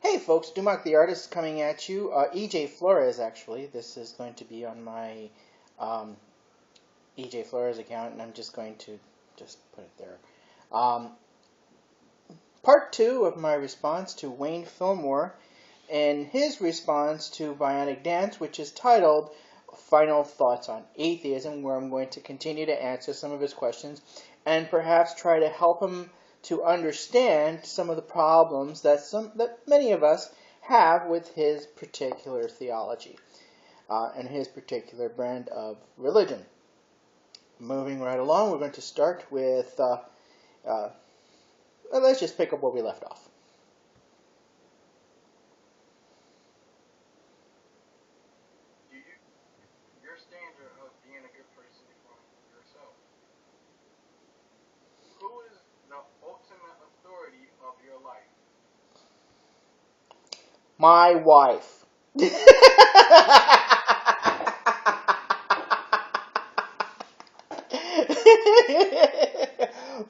Hey folks, Dumac the Artist coming at you. EJ Flores, actually. This is going to be on my um, EJ Flores account, and I'm just going to just put it there. Um, Part 2 of my response to Wayne Philmore and his response to Bionic Dance, which is titled Final Thoughts on Atheism, where I'm going to continue to answer some of his questions and perhaps try to help him to understand some of the problems that many of us have with his particular theology and his particular brand of religion. Moving right along, we're going to start with, let's just pick up where we left off. Your standard of being a good person from yourself. Who is the ultimate authority of your life? My wife.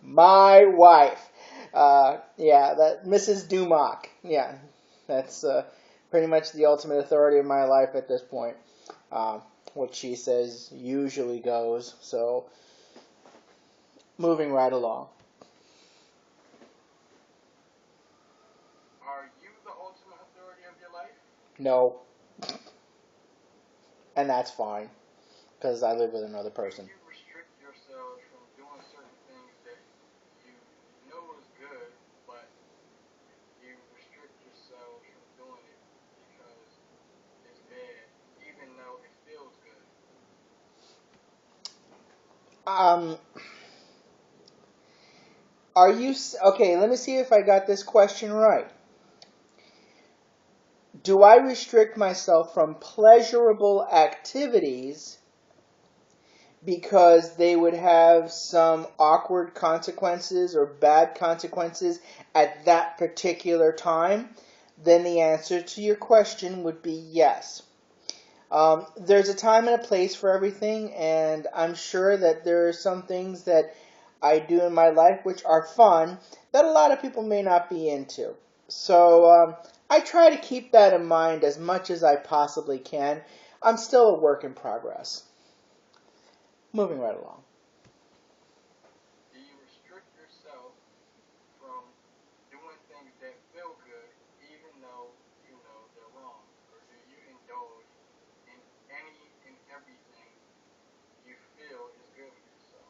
My wife. Yeah, that Mrs. Dumac. Yeah, that's pretty much the ultimate authority of my life at this point. What she says usually goes. So, moving right along. Are you the ultimate authority of your life? No, and that's fine because I live with another Do person. you restrict yourselves from doing certain things that you know is good, but you restrict yourselves from doing it because it's bad, even though it feels good? Um, are you okay? Let me see if I got this question right. Do I restrict myself from pleasurable activities because they would have some awkward consequences or bad consequences at that particular time? Then the answer to your question would be yes. There's a time and a place for everything, and I'm sure that there are some things that I do in my life which are fun that a lot of people may not be into. So I try to keep that in mind as much as I possibly can. I'm still a work in progress. Moving right along. Do you restrict yourself from doing things that feel good, even though you know they're wrong? Or do you indulge in any and everything you feel is good for yourself?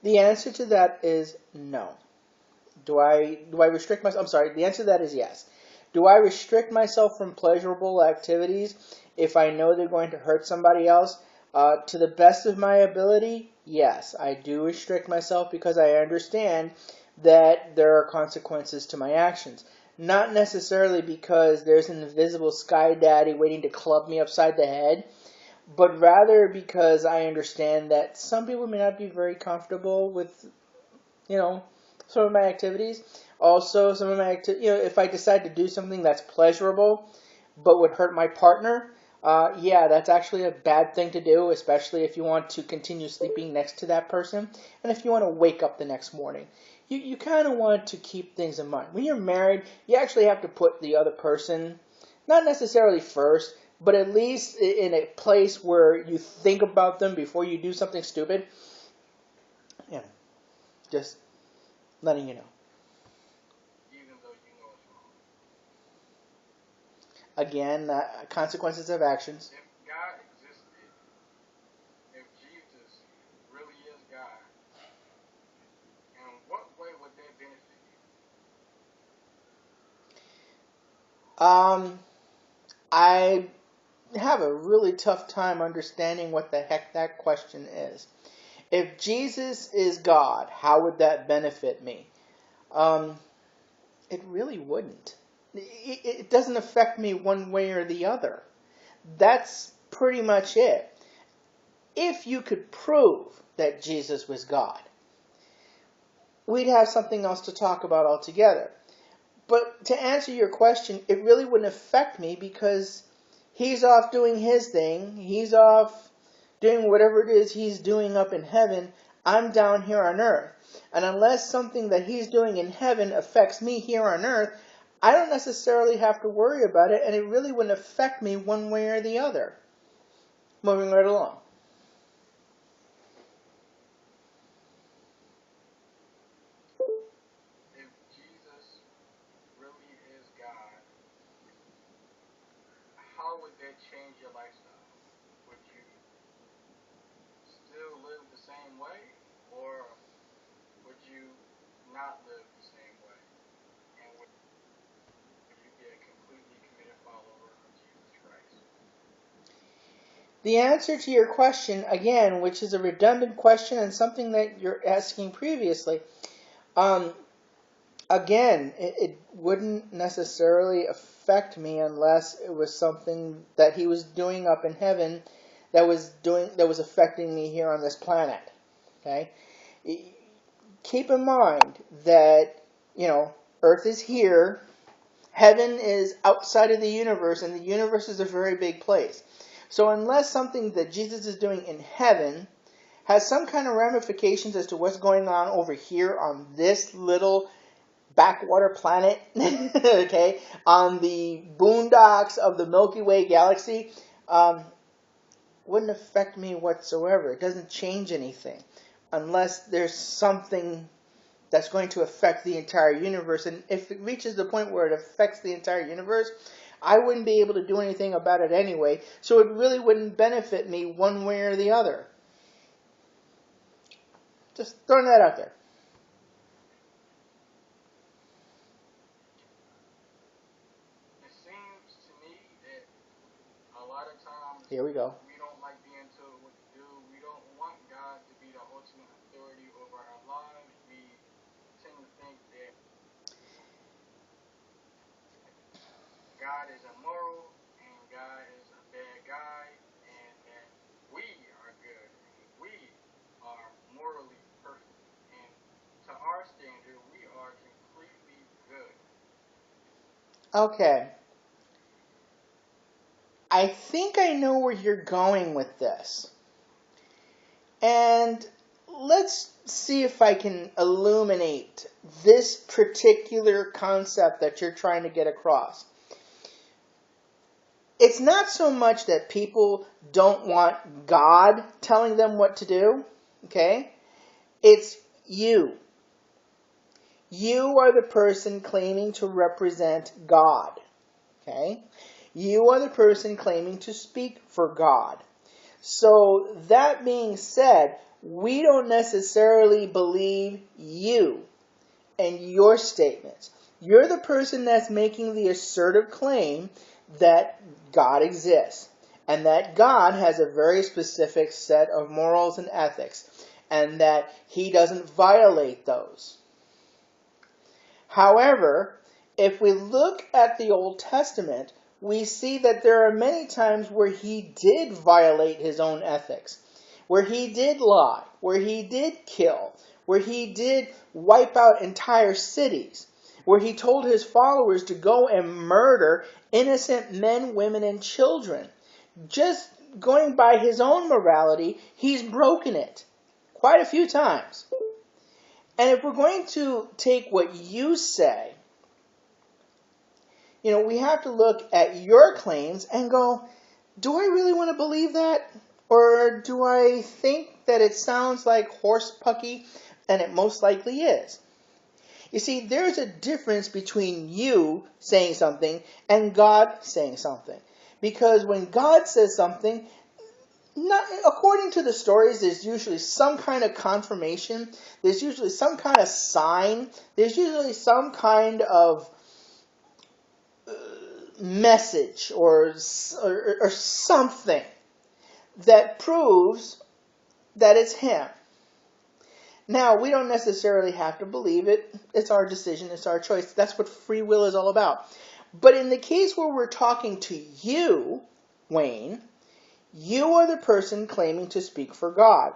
The answer to that is no. Do I restrict myself? I'm sorry. The answer to that is yes. Do I restrict myself from pleasurable activities if I know they're going to hurt somebody else? To the best of my ability, yes, I do restrict myself because I understand that there are consequences to my actions. Not necessarily because there's an invisible sky daddy waiting to club me upside the head, but rather because I understand that some people may not be very comfortable with, you know, some of my activities. Also, some of my if I decide to do something that's pleasurable but would hurt my partner, yeah, that's actually a bad thing to do, especially if you want to continue sleeping next to that person and if you want to wake up the next morning. You kind of want to keep things in mind. When you're married, you actually have to put the other person, not necessarily first, but at least in a place where you think about them before you do something stupid. Yeah, just letting you know. Even though you know it's wrong. Again, consequences of actions. If God existed, if Jesus really is God, in what way would that benefit you? Um, I have a really tough time understanding what the heck that question is. If Jesus is God, how would that benefit me? Um, it really wouldn't. It doesn't affect me one way or the other. That's pretty much it. If you could prove that Jesus was God, we'd have something else to talk about altogether. But to answer your question, it really wouldn't affect me because he's off doing his thing. He's off doing whatever it is he's doing up in heaven. I'm down here on earth. And unless something that he's doing in heaven affects me here on earth, I don't necessarily have to worry about it, and it really wouldn't affect me one way or the other. Moving right along. If Jesus really is God, how would that change your lifestyle? Would you still live the same way, or would you not live the same way? And would you be a completely committed follower of Jesus Christ? The answer to your question, again, which is a redundant question and something that you're asking previously, um, again, it wouldn't necessarily affect me unless it was something that he was doing up in heaven that was affecting me here on this planet. Okay? Keep in mind that, Earth is here, heaven is outside of the universe, and the universe is a very big place. So unless something that Jesus is doing in heaven has some kind of ramifications as to what's going on over here on this little backwater planet, okay, on the boondocks of the Milky Way galaxy, wouldn't affect me whatsoever. It doesn't change anything unless there's something that's going to affect the entire universe. And if it reaches the point where it affects the entire universe, I wouldn't be able to do anything about it anyway, so it really wouldn't benefit me one way or the other. Just throwing that out there. It seems to me that a lot of times Here we go. we don't like being told what to do. We don't want God to be the ultimate authority over our lives. We tend to think that God is immoral and God is a bad guy, and that we are good and we are morally perfect. And to our standard, we are completely good. Okay. I think I know where you're going with this. And let's see if I can illuminate this particular concept that you're trying to get across. It's not so much that people don't want God telling them what to do, okay? It's you. You are the person claiming to represent God, okay? You are the person claiming to speak for God. So that being said, we don't necessarily believe you and your statements. You're the person that's making the assertive claim that God exists and that God has a very specific set of morals and ethics and that he doesn't violate those. However, if we look at the Old Testament, we see that there are many times where he did violate his own ethics, where he did lie, where he did kill, where he did wipe out entire cities, where he told his followers to go and murder innocent men, women, and children. Just going by his own morality, he's broken it quite a few times. And if we're going to take what you say, we have to look at your claims and go, do I really want to believe that? Or do I think that it sounds like horsepucky, and it most likely is? You see, there's a difference between you saying something and God saying something. Because when God says something, not according to the stories, there's usually some kind of confirmation. There's usually some kind of sign. There's usually some kind of message or something that proves that it's him. Now, we don't necessarily have to believe it. It's our decision. It's our choice. That's what free will is all about. But in the case where we're talking to you, Wayne, you are the person claiming to speak for God.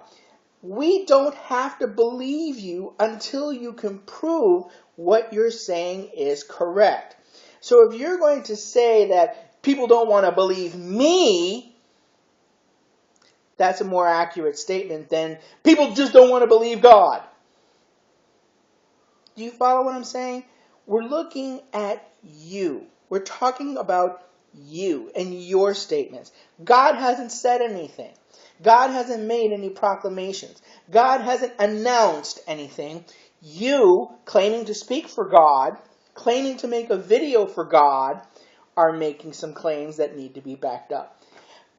We don't have to believe you until you can prove what you're saying is correct. So if you're going to say that people don't want to believe me, that's a more accurate statement than people just don't want to believe God. Do you follow what I'm saying? We're looking at you. We're talking about you and your statements. God hasn't said anything. God hasn't made any proclamations. God hasn't announced anything. You, claiming to speak for God, claiming to make a video for God, are making some claims that need to be backed up.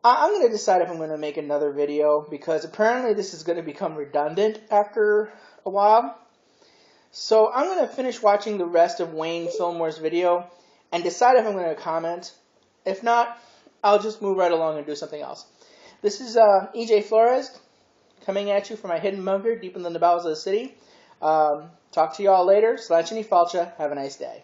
I'm going to decide if I'm going to make another video because apparently this is going to become redundant after a while. So I'm going to finish watching the rest of Wayne Philmore's video and decide if I'm going to comment. If not, I'll just move right along and do something else. This is EJ Flores coming at you from my hidden bunker deep in the bowels of the city. Talk to you all later. Slanchini Falcha. Have a nice day.